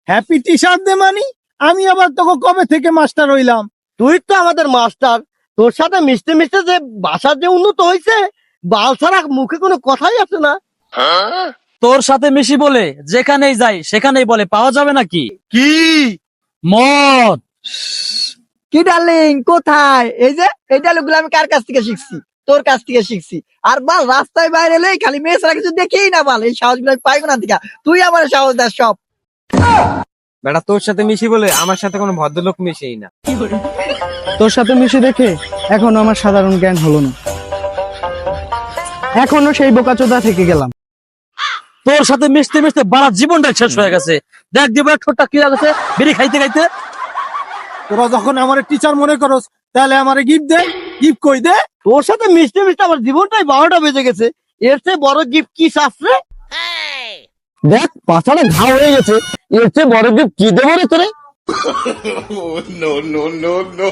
Happy teacher day মানে আমি আবার তোকে কবে থেকে মাস্টার হইলাম? তুই তো আমাদের মাস্টার, তোর সাথে মিশতে মিশতে যে ভাষার যে উন্নত হয়েছে, বাল ছাড়া মুখে কোনো কথাই আছে না। তোর সাথে মিশি বলে যেখানেই যাই সেখানেই বলে পাওয়া যাবে নাকি? কি মদ। কি ডার্লিং, কোথায়? এই যে এই ডায়লগুলো আমি কার কাছ থেকে শিখছি? তোর কাছ থেকে শিখছি। আর বাল রাস্তায় বাইরে এলে খালি মেয়ে ছাড়া কিছু দেখেই না, বাল এই সাহসগুলো আমি পাইবো না থেকে। তুই আমার সাহস দাস সব। বেটা তোর সাথে মিশি বলে আমার সাথে কোনো ভদ্রলোক মিশেই না। তোর সাথে মিশে দেখে এখনো আমার সাধারণ জ্ঞান হলো না, এখনো সেই বোকাচোদা থেকে গেলাম। তোর সাথে মিশতে মিশতে বাড়ার জীবনটা শেষ হয়ে গেছে। দেখ দিব ঠোঁটটা কি লাগছে বিড়ি খাইতে খাইতে। তোরা যখন আমার টিচার মনে করস তাহলে আমারে গিফট দে। গিফট কই দে? তোর সাথে মিশতে মিশতে আমার জীবনটাই 12টা বেজে গেছে। এর চেয়ে বড় গিফট কি শাস্ত্রে? দেখ পাছাটা ঘা হয়ে গেছে, এর চেয়ে বড় গিফট কি দেবো রে তোরে? no, no, no, no.